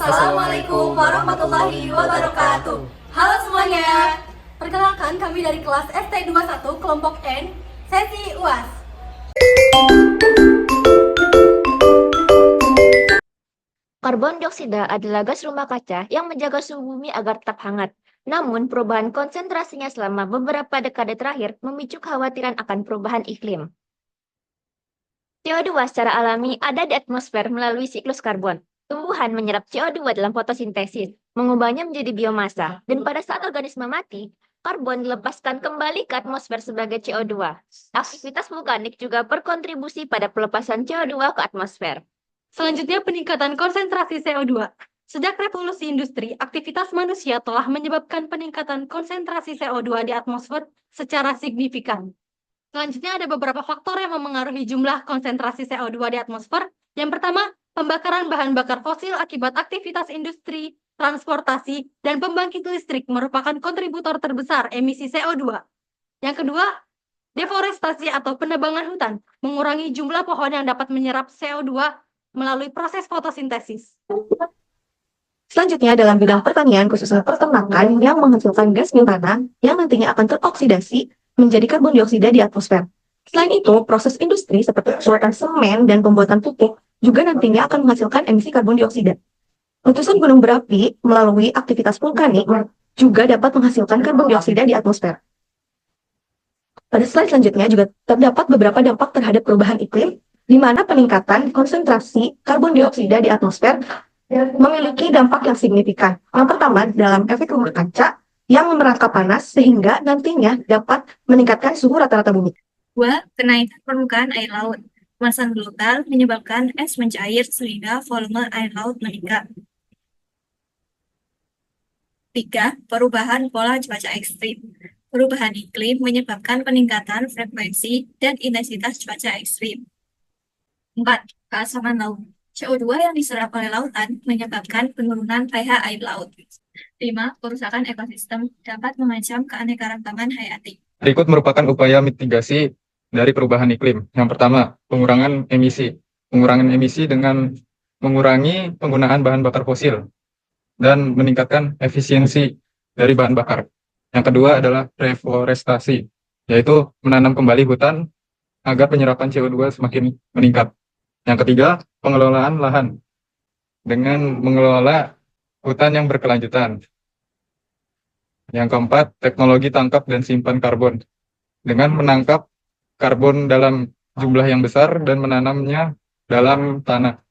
Assalamualaikum warahmatullahi wabarakatuh. Halo semuanya. Perkenalkan, kami dari kelas ST21 kelompok N, sesi UAS. Karbon dioksida adalah gas rumah kaca yang menjaga suhu bumi agar tetap hangat. Namun, perubahan konsentrasinya selama beberapa dekade terakhir memicu kekhawatiran akan perubahan iklim. CO2 secara alami ada di atmosfer melalui siklus karbon. Tumbuhan menyerap CO2 dalam fotosintesis, mengubahnya menjadi biomasa, dan pada saat organisme mati, karbon dilepaskan kembali ke atmosfer sebagai CO2. Aktivitas vulkanik juga berkontribusi pada pelepasan CO2 ke atmosfer. Selanjutnya, peningkatan konsentrasi CO2. Sejak revolusi industri, aktivitas manusia telah menyebabkan peningkatan konsentrasi CO2 di atmosfer secara signifikan. Selanjutnya ada beberapa faktor yang memengaruhi jumlah konsentrasi CO2 di atmosfer. Yang pertama, pembakaran bahan bakar fosil akibat aktivitas industri, transportasi, dan pembangkit listrik merupakan kontributor terbesar emisi CO2. Yang kedua, deforestasi atau penebangan hutan mengurangi jumlah pohon yang dapat menyerap CO2 melalui proses fotosintesis. Selanjutnya, dalam bidang pertanian, khususnya peternakan yang menghasilkan gas metana yang nantinya akan teroksidasi menjadi karbon dioksida di atmosfer. Selain itu, proses industri seperti pembuatan semen dan pembuatan pupuk juga nantinya akan menghasilkan emisi karbon dioksida. Letusan gunung berapi melalui aktivitas vulkanik juga dapat menghasilkan karbon dioksida di atmosfer. Pada slide selanjutnya juga terdapat beberapa dampak terhadap perubahan iklim, di mana peningkatan konsentrasi karbon dioksida di atmosfer memiliki dampak yang signifikan. Yang pertama, dalam efek rumah kaca yang merangkap panas sehingga nantinya dapat meningkatkan suhu rata-rata bumi. 2. Kenaikan permukaan air laut. Pemanasan global menyebabkan es mencair sehingga volume air laut meningkat. 3. Perubahan pola cuaca ekstrim. Perubahan iklim menyebabkan peningkatan frekuensi dan intensitas cuaca ekstrim. 4. Keasaman laut. CO2 yang diserap oleh lautan menyebabkan penurunan pH air laut. 5. Kerusakan ekosistem dapat mengancam keanekaragaman hayati. Berikut merupakan upaya mitigasi dari perubahan iklim. Yang pertama, pengurangan emisi. Pengurangan emisi dengan mengurangi penggunaan bahan bakar fosil dan meningkatkan efisiensi dari bahan bakar. Yang kedua adalah reforestasi, yaitu menanam kembali hutan agar penyerapan CO2 semakin meningkat. Yang ketiga, pengelolaan lahan dengan mengelola hutan yang berkelanjutan. Yang keempat, teknologi tangkap dan simpan karbon dengan menangkap karbon dalam jumlah yang besar dan menanamnya dalam tanah.